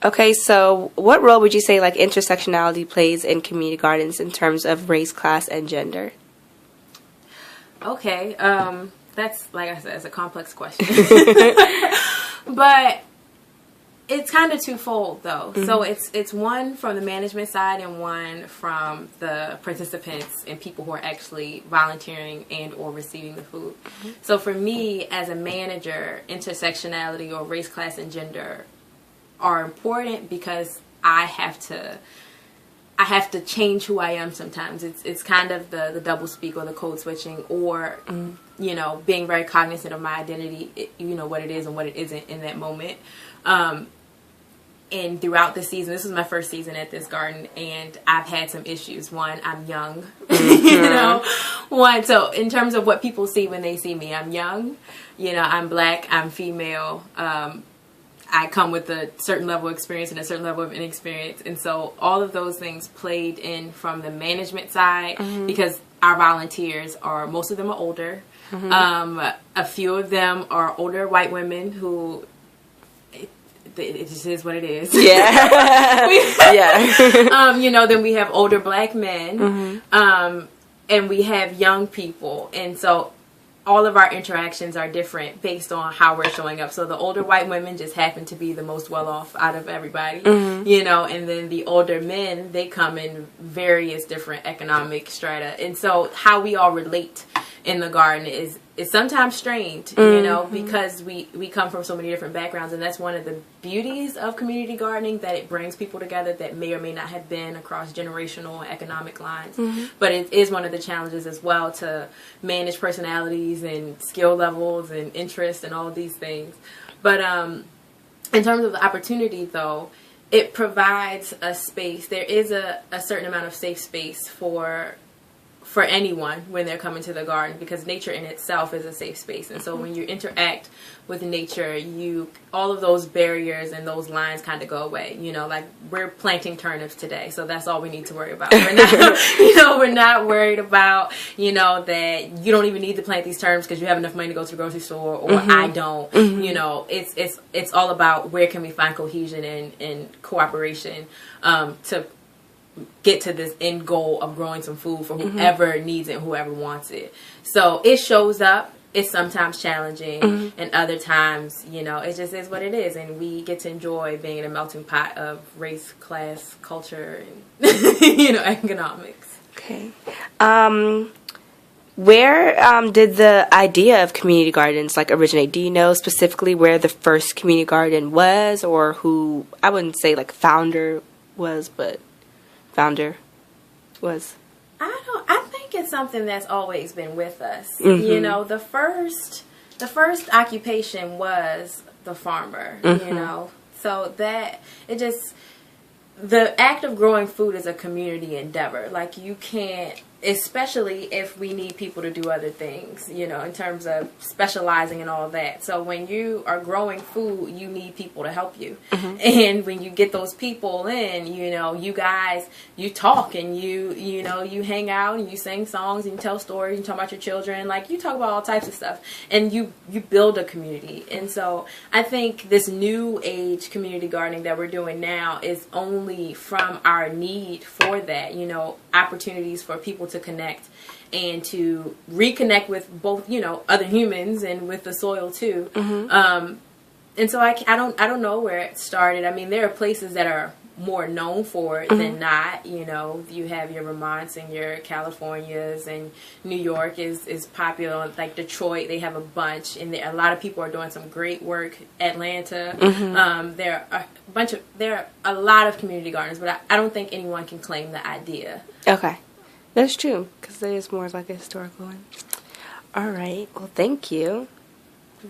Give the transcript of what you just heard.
Okay, so what role would you say like intersectionality plays in community gardens in terms of race, class, and gender? Okay, that's, like I said, it's a complex question. But it's kind of twofold, though. Mm-hmm. So it's one from the management side and one from the participants and people who are actually volunteering and or receiving the food. Mm-hmm. So for me, as a manager, intersectionality or race, class, and gender are important because I have to change who I am sometimes. It's kind of the double speak or the code switching or, you know, being very cognizant of my identity, you know, what it is and what it isn't in that moment. And throughout the season, this was my first season at this garden, and I've had some issues. One, I'm young, you know. One, so in terms of what people see when they see me, I'm young, you know, I'm black, I'm female, I come with a certain level of experience and a certain level of inexperience. And so all of those things played in from the management side because our volunteers most of them are older. A few of them are older white women who, it just is what it is. Yeah. Yeah. You know, then we have older black men and we have young people. And so all of our interactions are different based on how we're showing up. So the older white women just happen to be the most well-off out of everybody, you know, and then the older men, they come in various different economic strata. And so how we all relate in the garden is sometimes strained, you know, because we come from so many different backgrounds. And that's one of the beauties of community gardening, that it brings people together that may or may not have been across generational and economic lines. But it is one of the challenges as well to manage personalities and skill levels and interests and all of these things. But in terms of the opportunity, though, it provides a space. There is a certain amount of safe space for anyone when they're coming to the garden, because nature in itself is a safe space. And so when you interact with nature, all of those barriers and those lines kind of go away. You know, like we're planting turnips today, so that's all we need to worry about. We're not, you know, we're not worried about, you know, that you don't even need to plant these turnips because you have enough money to go to the grocery store, or I don't. You know, it's all about where can we find cohesion and cooperation to get to this end goal of growing some food for whoever needs it, whoever wants it. So it shows up. It's sometimes challenging, and other times, you know, it just is what it is, and we get to enjoy being in a melting pot of race, class, culture, and you know, economics. Okay. Where did the idea of community gardens like originate? Do you know specifically where the first community garden was, or who, I wouldn't say like founder was, but founder was? I think it's something that's always been with us. You know, the first occupation was the farmer, you know. So that the act of growing food is a community endeavor. Like, you can't, especially if we need people to do other things, you know, in terms of specializing and all of that. So when you are growing food, you need people to help you. And when you get those people in, you know, you guys, you talk and you know, you hang out and you sing songs and you tell stories, you talk about your children, like you talk about all types of stuff, and you build a community. And so I think this new age community gardening that we're doing now is only from our need for that, you know, opportunities for people to connect and to reconnect with both, you know, other humans and with the soil too. And so I don't know where it started. I mean, there are places that are more known for it than not. You know, you have your Vermonts and your Californias, and New York is popular. Like Detroit, they have a bunch, and a lot of people are doing some great work. Atlanta, there are a lot of community gardens, but I don't think anyone can claim the idea. Okay, that's true, because there is more like a historical one. All right, well, thank you.